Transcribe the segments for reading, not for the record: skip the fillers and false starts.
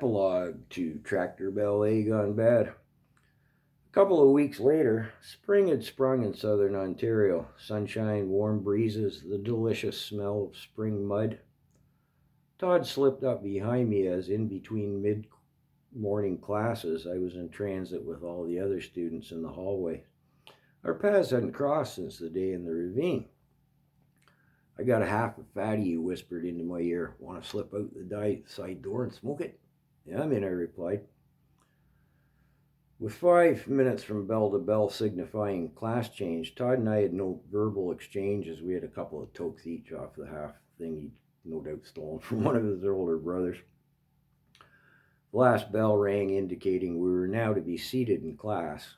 Epilog to Tractor Ballet Gone Bad. A couple of weeks later, spring had sprung in southern Ontario. Sunshine, warm breezes, the delicious smell of spring mud. Todd slipped up behind me as in between mid-morning classes I was in transit with all the other students in the hallway. Our paths hadn't crossed since the day in the ravine. "I got a half a fatty," he whispered into my ear. "Want to slip out the side door and smoke it?" "Yeah, I'm in," I replied. With 5 minutes from bell to bell signifying class change, Todd and I had no verbal exchange as we had a couple of tokes each off the half thing he'd no doubt stolen from one of his older brothers. The last bell rang, indicating we were now to be seated in class.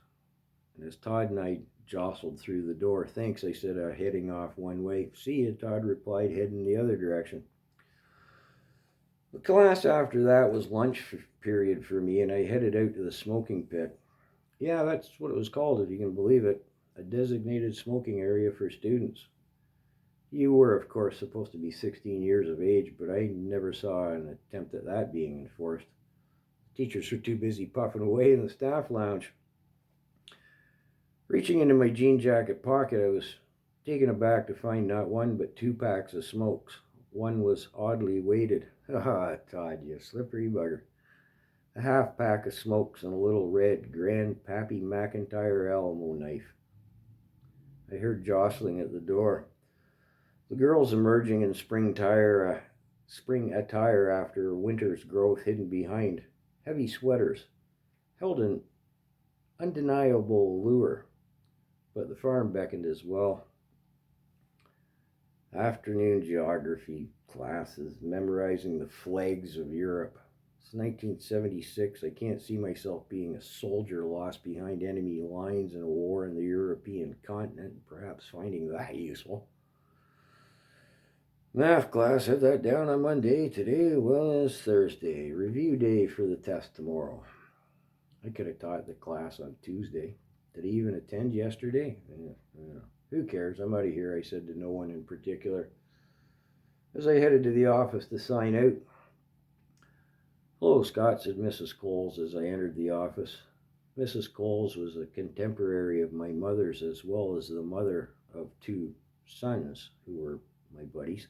And as Todd and I jostled through the door, "Thanks," I said, heading off one way. "See you," Todd replied, heading the other direction. The class after that was lunch period for me, and I headed out to the smoking pit. Yeah, that's what it was called, if you can believe it. A designated smoking area for students. You were, of course, supposed to be 16 years of age, but I never saw an attempt at that being enforced. Teachers were too busy puffing away in the staff lounge. Reaching into my jean jacket pocket, I was taken aback to find not one but 2 packs of smokes. One was oddly weighted. "Ah, Todd, you slippery bugger." A half pack of smokes and a little red Grand Pappy McIntyre Alamo knife. I heard jostling at the door. The girls emerging in spring attire after winter's growth hidden behind heavy sweaters held an undeniable allure, but the farm beckoned as well. Afternoon geography classes, memorizing the flags of Europe. It's 1976. I can't see myself being a soldier lost behind enemy lines in a war in the European continent, perhaps finding that useful. Math class, had that down on Monday. Today was Thursday. Review day for the test tomorrow. I could have taught the class on Tuesday. Did I even attend yesterday? Yeah. Who cares? I'm out of here, I said to no one in particular as I headed to the office to sign out. "Hello, Scott," said Mrs. Coles as I entered the office. Mrs. Coles was a contemporary of my mother's, as well as the mother of 2 sons who were my buddies.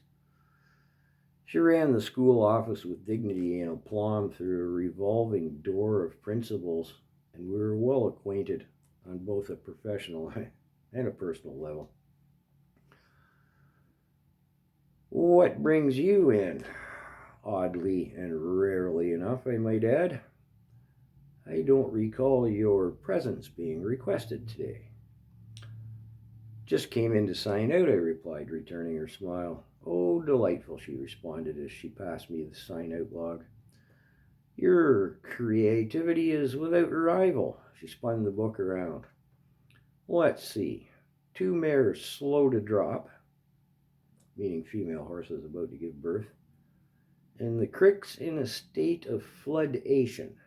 She ran the school office with dignity and aplomb through a revolving door of principals, and we were well acquainted on both a professional and a personal level. "What brings you in?" Oddly and rarely enough, I might add. "I don't recall your presence being requested today." "Just came in to sign out," I replied, returning her smile. "Oh, delightful," she responded as she passed me the sign-out log. "Your creativity is without rival." She spun the book around. "Let's see. 2 mares slow to drop," meaning female horses about to give birth, "and the cricks in a state of floodation."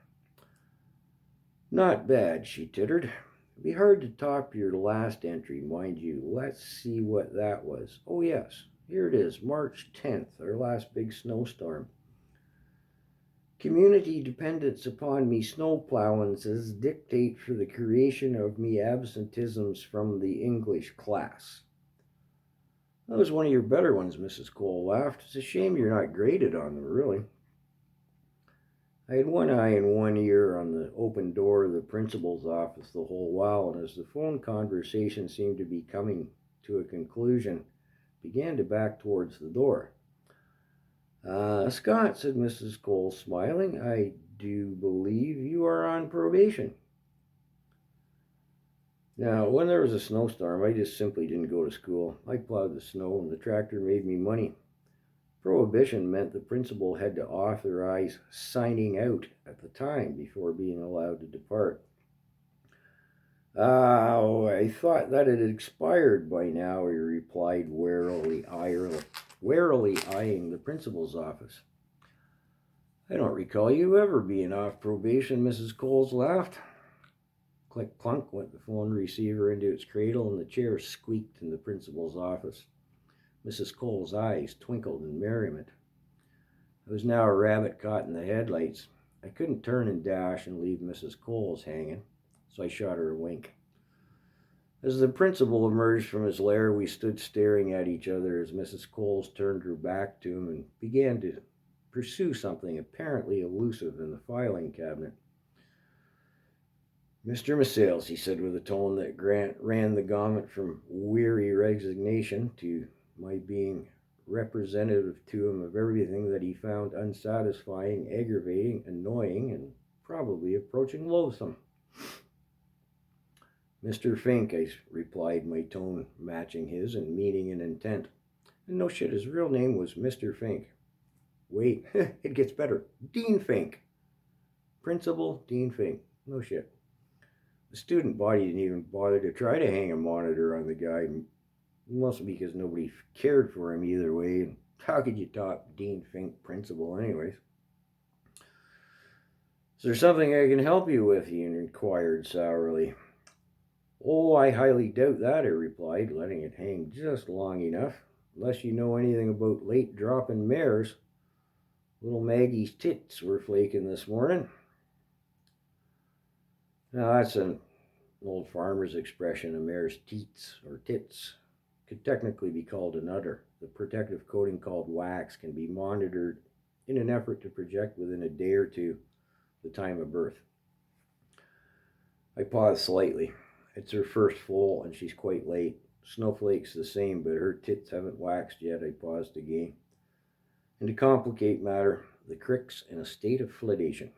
"Not bad," she tittered. "It'd be hard to top your last entry, mind you. Let's see what that was. Oh yes, here it is, March 10th, our last big snowstorm. Community dependence upon me snowplowings as dictate for the creation of me absentisms from the English class." "That was one of your better ones," Mrs. Cole laughed. "It's a shame you're not graded on them, really." I had one eye and one ear on the open door of the principal's office the whole while, and as the phone conversation seemed to be coming to a conclusion, began to back towards the door. "Scott," said Mrs. Cole, smiling, "I do believe you are on probation." Now, when there was a snowstorm, I just simply didn't go to school. I plowed the snow, and the tractor made me money. Prohibition meant the principal had to authorize signing out at the time before being allowed to depart. I thought that it had expired by now," he replied, warily eyeing the principal's office. "I don't recall you ever being off probation," Mrs. Coles laughed. Click clunk went the phone receiver into its cradle, and the chair squeaked in the principal's office. Mrs. Cole's eyes twinkled in merriment. I was now a rabbit caught in the headlights. I couldn't turn and dash and leave Mrs. Coles hanging, so I shot her a wink. As the principal emerged from his lair, we stood staring at each other as Mrs. Coles turned her back to him and began to pursue something apparently elusive in the filing cabinet. "Mr. Misales," he said with a tone that ran the gamut from weary resignation to my being representative to him of everything that he found unsatisfying, aggravating, annoying, and probably approaching loathsome. "Mr. Fink," I replied, my tone matching his in meaning and intent. And no shit, his real name was Mr. Fink. Wait, it gets better. Dean Fink. Principal Dean Fink. No shit. The student body didn't even bother to try to hang a monitor on the guy, mostly because nobody cared for him either way. And how could you top Dean Fink principal anyways? "Is there something I can help you with?" he inquired sourly. "Oh, I highly doubt that," I replied, letting it hang just long enough. "Unless you know anything about late dropping mares. Little Maggie's tits were flaking this morning." Now, that's an old farmer's expression. A mare's teats or tits could technically be called an udder. The protective coating called wax can be monitored in an effort to project within a day or two the time of birth. I paused slightly. It's her first foal and she's quite late. Snowflake's the same, but her tits haven't waxed yet. I paused again. And to complicate matter, the crick's in a state of fluidation.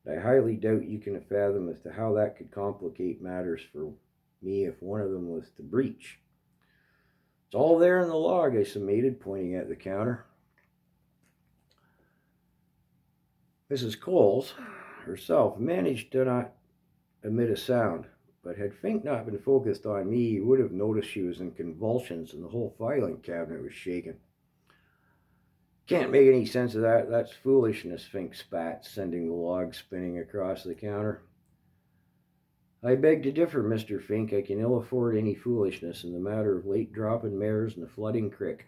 I highly doubt you can fathom as to how that could complicate matters for me if one of them was to breach. "It's all there in the log," I summated, pointing at the counter. Mrs. Coles herself managed to not emit a sound, but had Fink not been focused on me, you would have noticed she was in convulsions and the whole filing cabinet was shaking. "Can't make any sense of that. That's foolishness," Fink spat, sending the log spinning across the counter. "I beg to differ, Mr. Fink. I can ill afford any foolishness in the matter of late dropping mares and a flooding crick."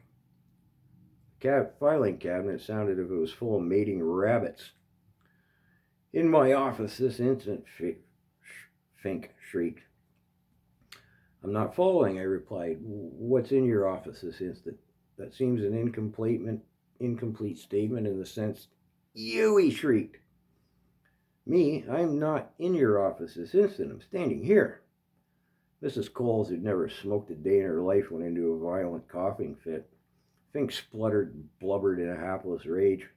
The filing cabinet sounded as if it was full of mating rabbits. "In my office this instant," Fink shrieked. "I'm not following," I replied. "What's in your office this instant?" That seems an incomplete statement in the sense, "You," he shrieked. "Me? I'm not in your office this instant. I'm standing here." Mrs. Coles, who'd never smoked a day in her life, went into a violent coughing fit. Fink spluttered and blubbered in a hapless rage.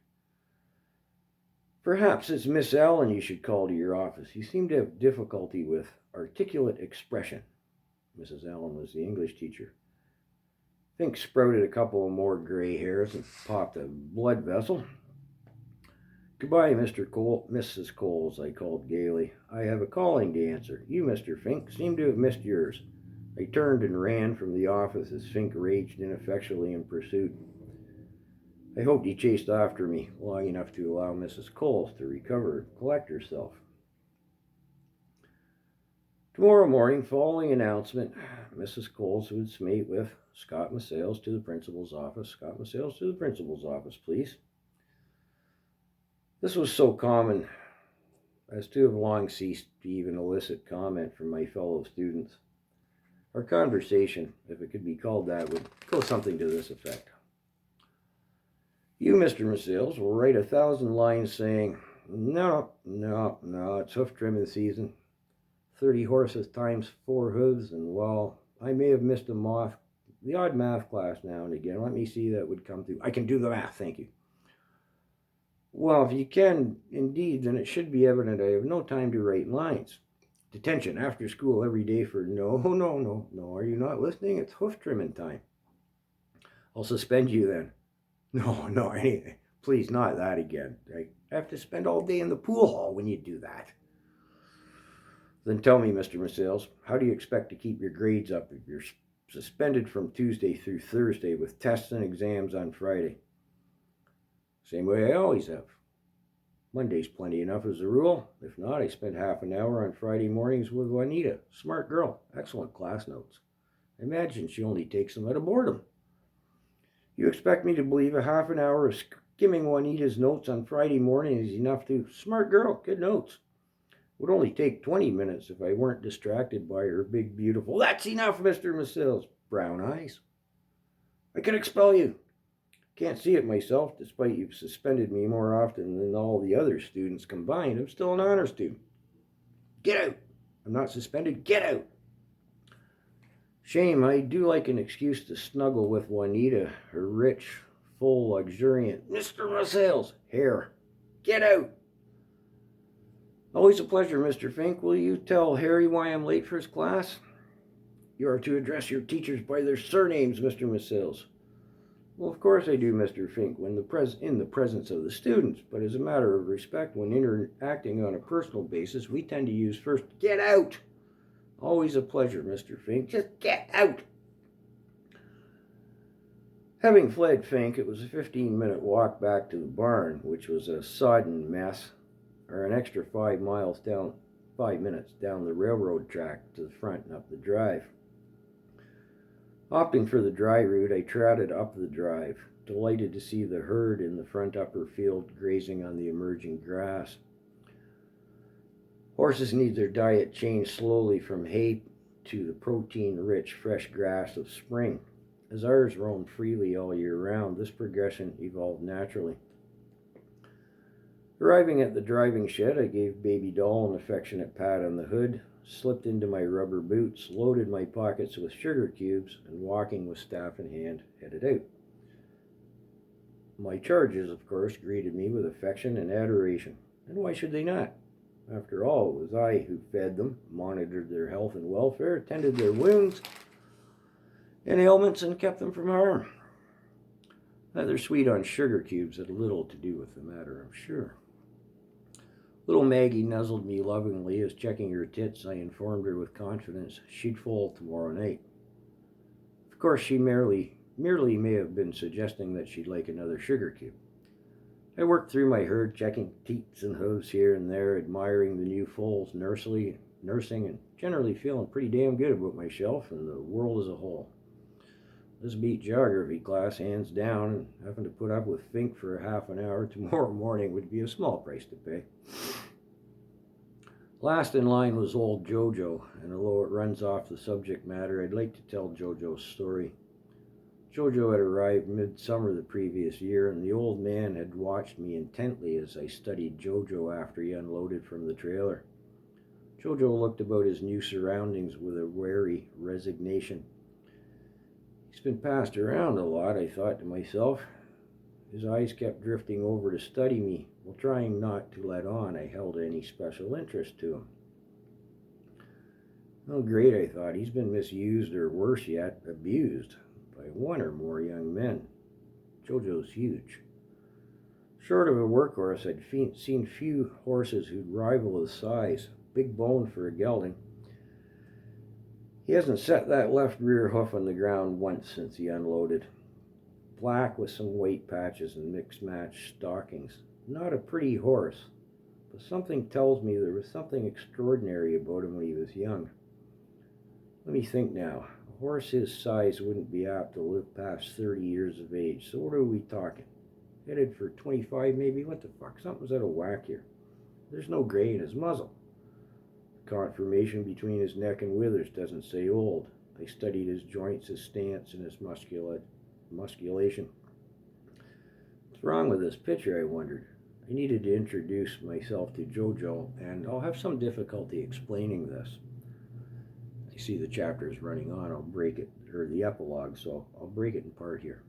"Perhaps it's Miss Allen you should call to your office. You seem to have difficulty with articulate expression." Mrs. Allen was the English teacher. Fink sprouted a couple of more gray hairs and popped a blood vessel. "Goodbye, Mrs. Coles," I called gaily. "I have a calling to answer. You, Mr. Fink, seem to have missed yours." I turned and ran from the office as Fink raged ineffectually in pursuit. I hoped he chased after me long enough to allow Mrs. Coles to recover and collect herself. Tomorrow morning, following announcement, Mrs. Coles would meet with Scott Misales to the principal's office. "Scott Misales to the principal's office, please." This was so common as to have long ceased to even elicit comment from my fellow students. Our conversation, if it could be called that, would go something to this effect. "You, Mr. Misales, will write 1,000 lines saying, 'No, it's hoof trimming season. 30 horses times 4 hooves, and well, I may have missed the odd math class now and again. Let me see that would come through. I can do the math, thank you." "Well, if you can indeed, then it should be evident I have no time to write lines. Detention after school every day for no. Are you not listening? It's hoof trimming time." "I'll suspend you then." No, anything. Please, not that again. I have to spend all day in the pool hall when you do that." "Then tell me, Mr. Misales, how do you expect to keep your grades up if you're suspended from Tuesday through Thursday with tests and exams on Friday?" "Same way I always have. Monday's plenty enough as a rule. If not, I spend half an hour on Friday mornings with Juanita. Smart girl, excellent class notes. I imagine she only takes them out of boredom." "You expect me to believe a half an hour of Skimming Juanita's notes on Friday morning is enough to, smart girl, good notes. Would only take 20 minutes if I weren't distracted by her big, beautiful, that's enough, Mr. Masil's brown eyes. I can expel you. Can't see it myself, despite you've suspended me more often than all the other students combined. I'm still an honor student. Get out. I'm not suspended. Get out. Shame, I do like an excuse to snuggle with Juanita, her rich, full, luxuriant Mr. Masil's hair. Get out. Always a pleasure, Mr. Fink. Will you tell Harry why I'm late for his class? You are to address your teachers by their surnames, Mr. Masil's. Well, of course I do, Mr. Fink, when in the presence of the students, but as a matter of respect, when interacting on a personal basis, we tend to use first, get out. Always a pleasure, Mr. Fink. Just get out. Having fled Fink, it was a 15-minute walk back to the barn, which was a sodden mess, or an extra 5 minutes down the railroad track to the front and up the drive. Opting for the dry route, I trotted up the drive, delighted to see the herd in the front upper field grazing on the emerging grass. Horses need their diet changed slowly from hay to the protein-rich fresh grass of spring. As ours roam freely all year round, this progression evolved naturally. Arriving at the driving shed, I gave Baby Doll an affectionate pat on the hood, slipped into my rubber boots, loaded my pockets with sugar cubes, and walking with staff in hand, headed out. My charges, of course, greeted me with affection and adoration, and why should they not? After all, it was I who fed them, monitored their health and welfare, tended their wounds and ailments, and kept them from harm. Rather sweet on sugar cubes had little to do with the matter, I'm sure. Little Maggie nuzzled me lovingly as, checking her tits, I informed her with confidence she'd fall tomorrow night. Of course, she merely may have been suggesting that she'd like another sugar cube. I worked through my herd, checking teats and hooves here and there, admiring the new foals, nursing, and generally feeling pretty damn good about myself and the world as a whole. This beat geography class hands down, and having to put up with Fink for a half an hour tomorrow morning would be a small price to pay. Last in line was old Jojo, and although it runs off the subject matter, I'd like to tell Jojo's story. Jojo had arrived midsummer the previous year, and the old man had watched me intently as I studied Jojo after he unloaded from the trailer. Jojo looked about his new surroundings with a wary resignation. He's been passed around a lot, I thought to myself. His eyes kept drifting over to study me, while trying not to let on I held any special interest to him. Oh, great, I thought. He's been misused, or worse yet, abused by one or more young men. Jojo's huge. Short of a workhorse, I'd seen few horses who'd rival his size. Big bone for a gelding. He hasn't set that left rear hoof on the ground once since he unloaded. Black with some white patches and mixed-match stockings. Not a pretty horse, but something tells me there was something extraordinary about him when he was young. Let me think now. A horse his size wouldn't be apt to live past 30 years of age, so what are we talking? Headed for 25 maybe? What the fuck? Something's out of whack here. There's no gray in his muzzle. Conformation between his neck and withers doesn't say old. I studied his joints, his stance, and his musculation. What's wrong with this picture, I wondered. I needed to introduce myself to Jojo, and I'll have some difficulty explaining this. You see the chapter is running on. I'll break it, or the epilogue, so I'll break it in part here.